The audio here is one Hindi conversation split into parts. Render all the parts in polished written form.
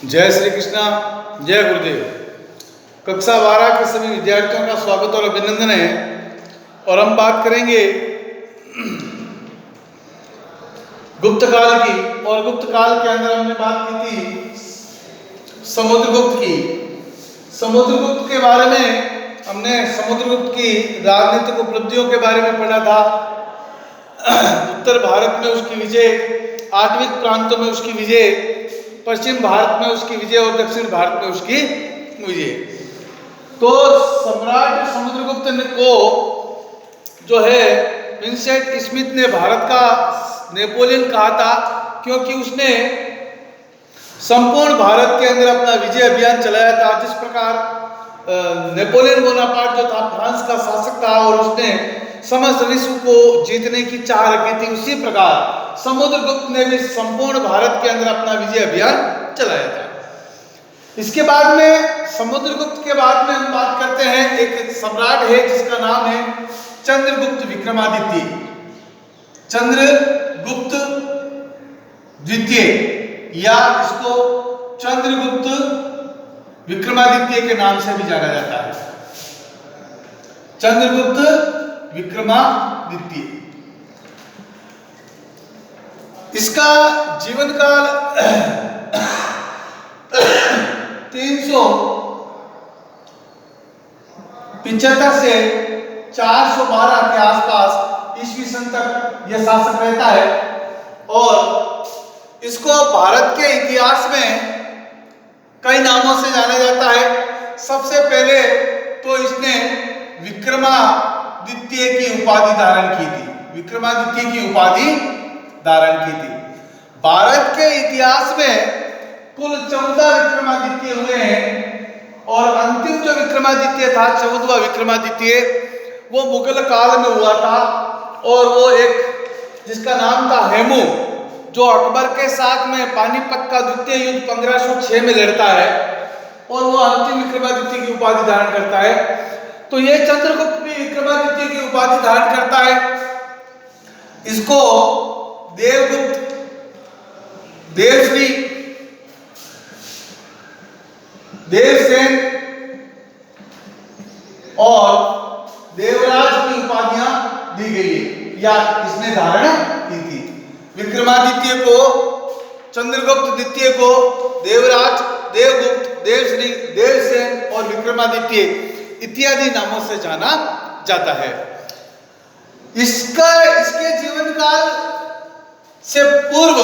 जय श्री कृष्णा, जय गुरुदेव। कक्षा 12 के सभी विद्यार्थियों का स्वागत और अभिनंदन है। और हम बात करेंगे गुप्त काल की। और गुप्त काल के अंदर हमने बात की थी समुद्रगुप्त की। समुद्रगुप्त के बारे में हमने समुद्रगुप्त की राजनीतिक उपलब्धियों के बारे में पढ़ा था। उत्तर भारत में उसकी विजय, आठवीं प्रांतों में उसकी विजय, पश्चिम भारत में उसकी विजय और दक्षिण भारत में उसकी विजय। तो सम्राट समुद्रगुप्त को जो है विंसेंट स्मिथ ने भारत का नेपोलियन कहा था, क्योंकि उसने संपूर्ण भारत के अंदर अपना विजय अभियान चलाया था। जिस प्रकार नेपोलियन बोनापार्ट जो था फ्रांस का शासक था और उसने समस्त विश्व को जीतने की चाह रखी थी, उसी प्रकार समुद्रगुप्त ने भी संपूर्ण भारत के अंदर अपना विजय अभियान चलाया था। इसके बाद में समुद्रगुप्त के बाद में हम बात करते हैं, एक सम्राट है जिसका नाम है चंद्रगुप्त विक्रमादित्य। चंद्रगुप्त द्वितीय या इसको चंद्रगुप्त विक्रमादित्य के नाम से भी जाना जाता है। चंद्रगुप्त विक्रमादित्य, इसका जीवन काल 375 से 412 के आसपास ईस्वी सन तक यह शासक रहता है। और इसको भारत के इतिहास में कई नामों से जाना जाता है। सबसे पहले तो इसने विक्रमादित्य की उपाधि धारण की थी। विक्रमादित्य की उपाधि धारण की थी। भारत के इतिहास में कुल 14 विक्रमादित्य हुए हैं और अंतिम जो विक्रमादित्य था, 14वां विक्रमादित्य, वो मुगल काल में हुआ था। और वो एक जिसका नाम था हेमू, जो अकबर के साथ में पानीपत का द्वितीय युद्ध 1506 में लड़ता है और वो अंतिम विक्रमादित्य की उपाधि धारण करता है। तो ये चंद्रगुप्त भी विक्रमादित्य की उपाधि धारण करता है। इसको देवगुप्त, देवश्री, देवसेन और देवराज की उपाधियां दी गई है या इसने धारण की थी। विक्रमादित्य को, चंद्रगुप्त द्वितीय को देवराज, देवगुप्त, देवश्री, देवसेन और विक्रमादित्य इत्यादि नामों से जाना जाता है। इसके जीवन काल से पूर्व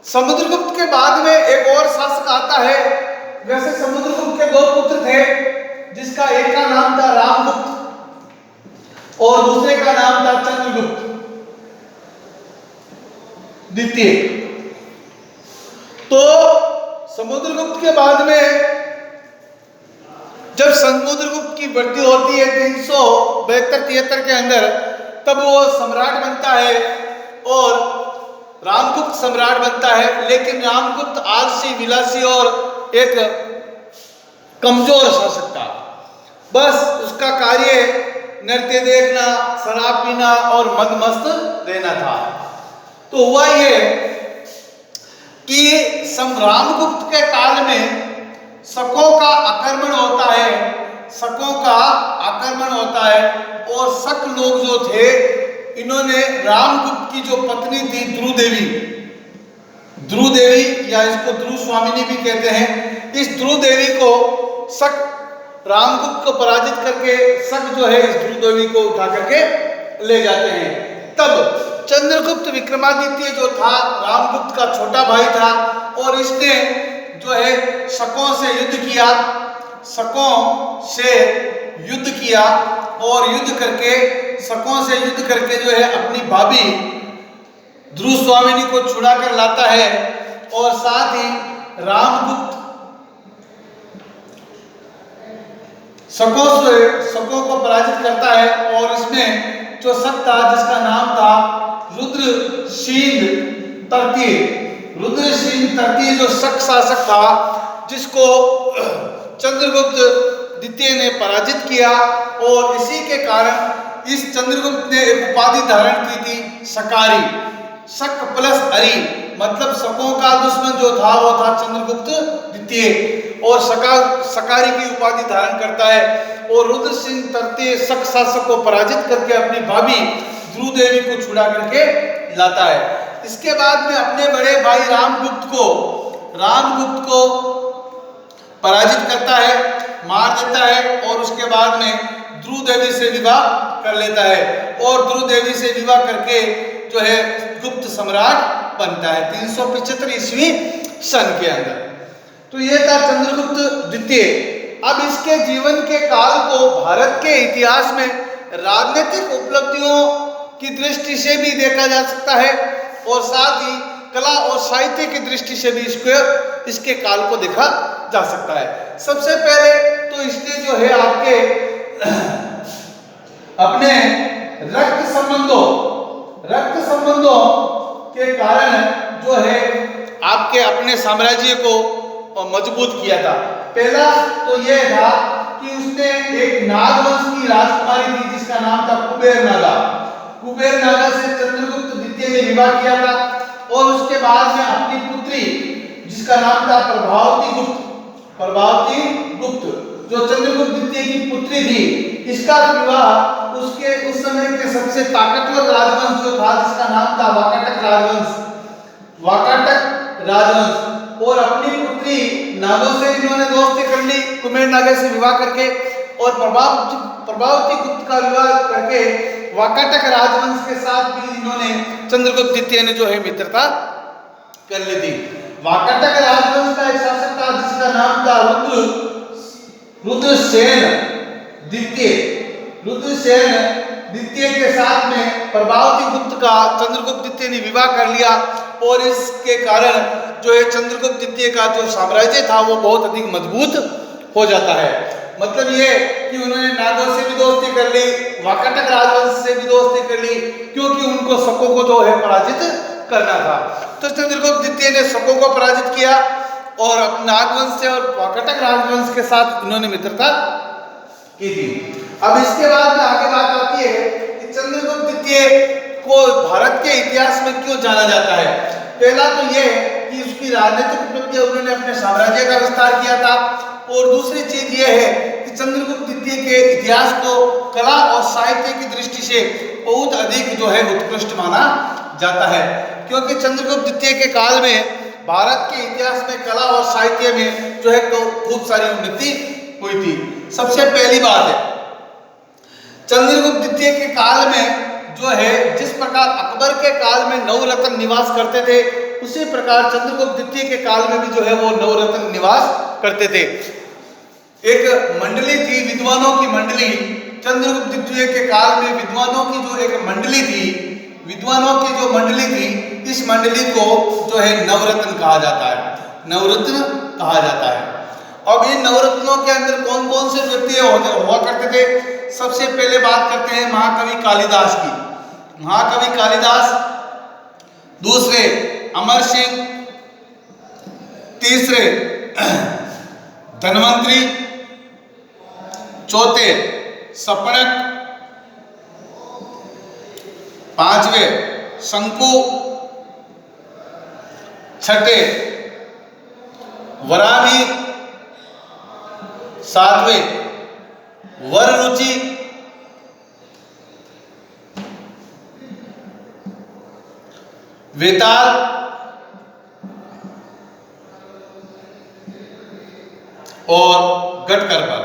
समुद्रगुप्त के बाद में एक और शासक आता है। वैसे समुद्रगुप्त के 2 पुत्र थे, जिसका एक का नाम था रामगुप्त और दूसरे का नाम था चंद्रगुप्त द्वितीय। तो समुद्रगुप्त के बाद में जब समुद्रगुप्त की वृद्धि होती है 372-73 के अंदर, तब वो सम्राट बनता है और रामगुप्त सम्राट बनता है। लेकिन रामगुप्त आलसी, विलासी और एक कमजोर शासक था। बस उसका कार्य नृत्य देखना, शराब पीना और मदमस्त रहना था। तो हुआ ये कि रामगुप्त के काल में शकों का आक्रमण होता है। शकों का आक्रमण होता है और शक लोग जो थे, इन्होंने रामगुप्त की जो पत्नी थी ध्रुव देवी या इसको ध्रुव स्वामिनी भी कहते हैं, इस ध्रुव देवी को शक रामगुप्त को पराजित करके शक जो है इस ध्रुव देवी को उठा करके ले जाते हैं। तब चंद्रगुप्त विक्रमादित्य जो था रामगुप्त का छोटा भाई था और इसने जो है शकों से युद्ध किया। शकों से युद्ध किया और युद्ध करके, शकों से युद्ध करके जो है अपनी भाभी ध्रुव स्वामिनी को छुड़ा कर लाता है और साथ ही रामगुप्त शकों को पराजित करता है। और इसमें जो शक था जिसका नाम था रुद्रशील तृतीय जो शक शासक था, जिसको चंद्रगुप्त द्वितीय ने पराजित किया। और इसी के कारण इस चंद्रगुप्त ने एक उपाधि धारण की थी शकारी, शक प्लस अरि, मतलब शकों का दुश्मन जो था वो था चंद्रगुप्त द्वितीय, और सकारी की उपाधि धारण करता है, और रुद्र सिंह तृतीय शक शासक को पराजित करके अपनी भाभी ध्रुव देवी को छुड़ा करके लाता है। इसके बाद में अपने बड़े भाई रामगुप्त को पराजित करता है, मार देता है, और उसके बाद में ध्रुव देवी से विवाह कर लेता है, और ध्रुव देवी से विवाह करके जो है गुप्त सम्राट बनता है 375 ईस्वी सन के अंदर। तो ये था चंद्रगुप्त द्वितीय। अब इसके जीवन के काल को भारत के इतिहास में राजनीतिक उपलब्धियों की दृष्टि से भी देखा जा सकता है, और साथ ही कला और साहित्य की दृष्टि से भी इसके काल को देखा जा सकता है। सबसे पहले तो इसने जो है आपके अपने रक्त संबंधों के कारण जो है आपके अपने साम्राज्य को मजबूत किया था। पहला तो यह था कि उसने एक नागवंश की राजकुमारी थी जिसका नाम था कुबेर नागा से चंद्रगुप्त द्वितीय ने विवाह किया था, और उसके बाद में अपनी पुत्री जिसका नाम था प्रभावती गुप्त जो चंद्रगुप्त द्वितीय की पुत्री थी, इसका विवाह उसके उस समय के सबसे ताकतवर राजवंश जो था जिसका नाम था वाकाटक राजवंश, और अपनी पुत्री नागों से इन्होंने दोस्ती कर ली कुबेर नागा से विवाह करके, और प्रभावती गुप्त का विवाह करके वाकाटक राजवंश के साथ भी इन्होंने चंद्रगुप्त द्वितीय ने जो है मित्रता कर ली थी। वाकाटक राजवंश का एक शासक था जिसका नाम था रुद्रसेन द्वितीय के साथ में प्रभावती गुप्त का चंद्रगुप्त द्वितीय ने विवाह कर लिया, और इसके कारण जो है चंद्रगुप्त द्वितीय का जो साम्राज्य था वो बहुत अधिक मजबूत हो जाता है। मतलब ये कि उन्होंने नागों से भी दोस्ती कर ली, वाकाटक राजवंश से भी दोस्ती कर ली, क्योंकि उनको शकों को जो है पराजित करना था। तो चंद्रगुप्त द्वितीय ने शकों को पराजित किया, और नागवंश से और वाकाटक राजवंश के साथ उन्होंने मित्रता की थी। अब इसके बाद में आगे बात आती है कि चंद्रगुप्त द्वितीय को भारत के इतिहास में क्यों जाना जाता है। पहला तो यह कि उसकी राजनीतिक उपलब्धियां, उन्होंने अपने साम्राज्य का विस्तार किया था, और दूसरी चीज यह है कि चंद्रगुप्त द्वितीय के इतिहास को कला और साहित्य की दृष्टि से बहुत अधिक जो है उत्कृष्ट माना जाता है, क्योंकि चंद्रगुप्त द्वितीय के काल में भारत के इतिहास में कला और साहित्य में जो है तो खूब सारी उन्नति हुई थी। सबसे पहली बात है चंद्रगुप्त द्वितीय के काल में जो है जिस प्रकार अकबर के काल में नवरत्न निवास करते थे, उसी प्रकार चंद्रगुप्त द्वितीय के काल में भी जो है वो नवरत्न निवास करते थे। एक मंडली थी, विद्वानों की मंडली। चंद्रगुप्त द्वितीय के काल में विद्वानों की जो एक मंडली थी, इस मंडली को जो है नवरत्न कहा जाता है। अब इन नवरत्नों के अंदर कौन कौन से व्यक्ति हुआ करते थे। सबसे पहले बात करते हैं महाकवि कालिदास की। महाकवि कालिदास, दूसरे अमर सिंह, तीसरे धन्वंतरी, चौथे सपणक, पांचवें शंकु, छठे वरावी, सातवें वररुचि, वेताल, और गटकरपर।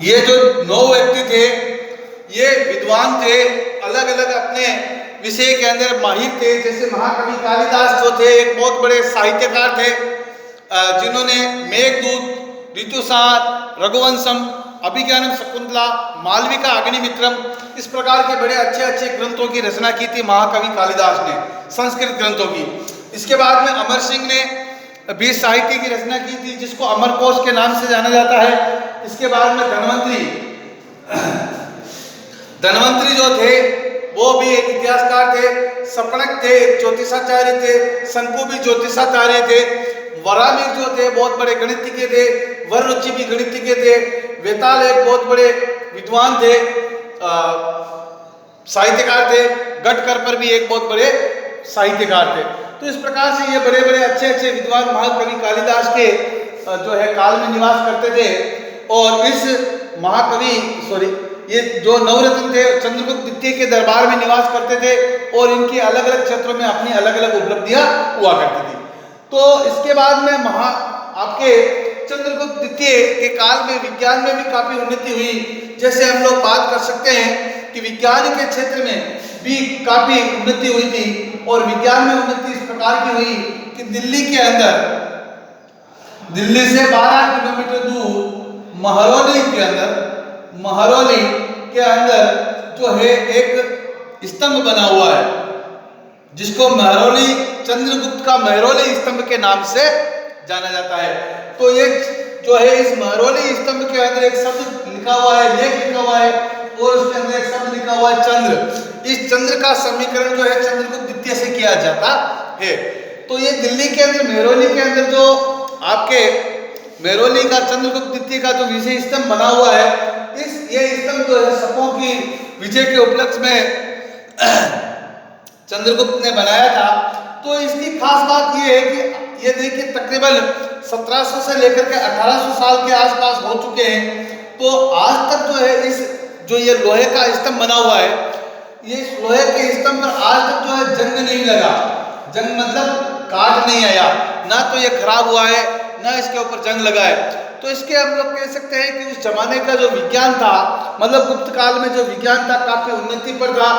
ये जो 9 व्यक्ति थे ये विद्वान थे, अलग अलग अपने विषय के अंदर माहिर थे। जैसे महाकवि कालिदास जो थे एक बहुत बड़े साहित्यकार थे, जिन्होंने मेघदूत, ऋतुसार, रघुवंशम, अभिज्ञानम शकुंतला, मालविका अग्निमित्रम, इस प्रकार के बड़े अच्छे अच्छे ग्रंथों की रचना की थी महाकवि कालिदास ने, संस्कृत ग्रंथों की। इसके बाद में अमर सिंह ने भी साहित्य की रचना की थी जिसको अमरकोश के नाम से जाना जाता है। इसके बाद में धन्वंतरी जो थे वो भी एक इतिहासकार थे, सपणक थे एक ज्योतिषाचार्य थे, शंकु भी ज्योतिषाचार्य थे, वरामिक जो थे बहुत बड़े गणितज्ञ थे, वररुचि भी गणितज्ञ थे, वेताल एक बहुत बड़े विद्वान थे, साहित्यकार थे, गटकरपर भी एक बहुत बड़े साहित्यकार थे। तो इस प्रकार से ये बड़े बड़े अच्छे अच्छे विद्वान महाकवि कालिदास के जो है काल में निवास करते थे। और इस ये जो नवरत्न थे चंद्रगुप्त द्वितीय के दरबार में निवास करते थे और इनकी अलग अलग क्षेत्रों में अपनी अलग अलग उपलब्धियां हुआ करती थी। तो इसके बाद में आपके चंद्रगुप्त द्वितीय के काल में विज्ञान में भी काफी उन्नति हुई। जैसे हम लोग बात कर सकते हैं कि विज्ञान के क्षेत्र में भी काफी उन्नति हुई थी। और विज्ञान में उन्नति इस प्रकार की हुई कि दिल्ली के अंदर, दिल्ली से 12 किलोमीटर दूर महरौली के अंदर जो है एक स्तंभ बना हुआ है, जिसको महरौली, चंद्रगुप्त का महरौली स्तंभ के नाम से जाना जाता है। तो ये जो है इस महरौली स्तंभ के अंदर एक शब्द लिखा हुआ है, लेख लिखा हुआ है और उसके अंदर एक शब्द लिखा हुआ है चंद्र। इस चंद्र का समीकरण जो है चंद्रगुप्त द्वितीय से किया जाता है। तो ये दिल्ली के अंदर महरौली के अंदर जो आपके महरौली का चंद्रगुप्त द्वितीय का जो विजय स्तंभ बना हुआ है, ये स्तंभ जो है शकों की विजय के उपलक्ष्य में चंद्रगुप्त ने बनाया था। तो इसकी खास बात ये है कि ये देखिए तकरीबन 1700 से लेकर के 1800 साल के आसपास हो चुके हैं। तो आज तक जो है ये लोहे का स्तंभ बना हुआ है, ये लोहे के स्तंभ पर आज तक जो है जंग नहीं लगा। जंग मतलब काट नहीं आया, ना तो ये खराब हुआ है ना इसके ऊपर जंग लगा है। तो इसके हम लोग कह सकते हैं कि उस जमाने का जो विज्ञान था, मतलब गुप्त काल में जो विज्ञान था काफी उन्नति पर था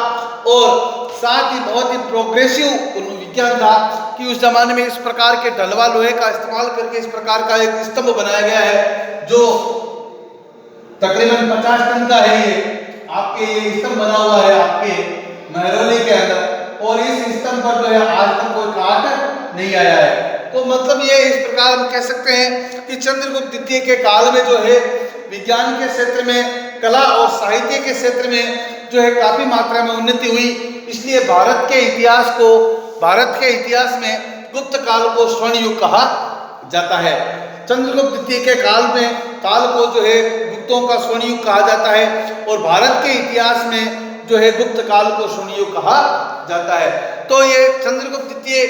और साथ ही बहुत ही प्रोग्रेसिव विज्ञान था कि उस जमाने में इस प्रकार के ढलवा लोहे का इस्तेमाल करके इस प्रकार का एक स्तंभ बनाया गया है जो तकरीबन 50 टन का है। ये आपके ये स्तंभ बना हुआ है आपके महरौली के अंदर और इस स्तंभ पर जो है आज तक कोई काट नहीं आया है। तो मतलब ये इस प्रकार हम कह सकते हैं कि चंद्रगुप्त द्वितीय के काल में जो है विज्ञान के क्षेत्र में, कला और साहित्य के क्षेत्र में जो है काफी मात्रा में उन्नति हुई। इसलिए भारत के इतिहास में गुप्त काल को स्वर्ण युग कहा जाता है। चंद्रगुप्त द्वितीय के काल को जो है गुप्तों का स्वर्ण युग कहा जाता है और भारत के इतिहास में जो है गुप्त काल को स्वर्ण युग कहा जाता है। तो ये चंद्रगुप्त द्वितीय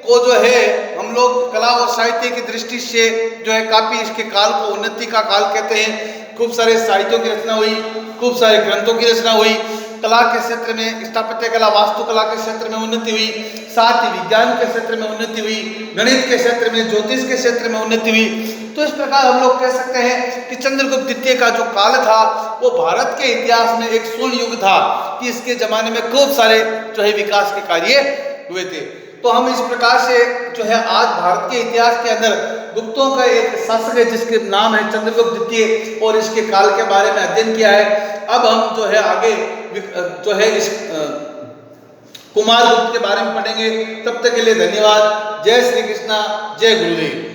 को जो है हम लोग कला और साहित्य की दृष्टि से जो है काफी इसके काल को उन्नति का काल कहते हैं। खूब सारे साहित्यों की रचना हुई, खूब सारे ग्रंथों की रचना हुई, कला के क्षेत्र में स्थापत्य कला, वास्तुकला के क्षेत्र में उन्नति हुई, साथ ही विज्ञान के क्षेत्र में उन्नति हुई, गणित के क्षेत्र में, ज्योतिष के क्षेत्र में उन्नति हुई। तो इस प्रकार हम लोग कह सकते हैं कि चंद्रगुप्त द्वितीय का जो काल था वो भारत के इतिहास में एक स्वर्ण युग था कि इसके जमाने में खूब सारे जो है विकास के कार्य हुए थे। तो हम इस प्रकार से जो है आज भारत के इतिहास के अंदर गुप्तों का एक शासक है जिसके नाम है चंद्रगुप्त द्वितीय और इसके काल के बारे में अध्ययन किया है। अब हम जो है आगे जो है इस कुमारगुप्त के बारे में पढ़ेंगे। तब तक के लिए धन्यवाद। जय श्री कृष्णा, जय गुरुदेव।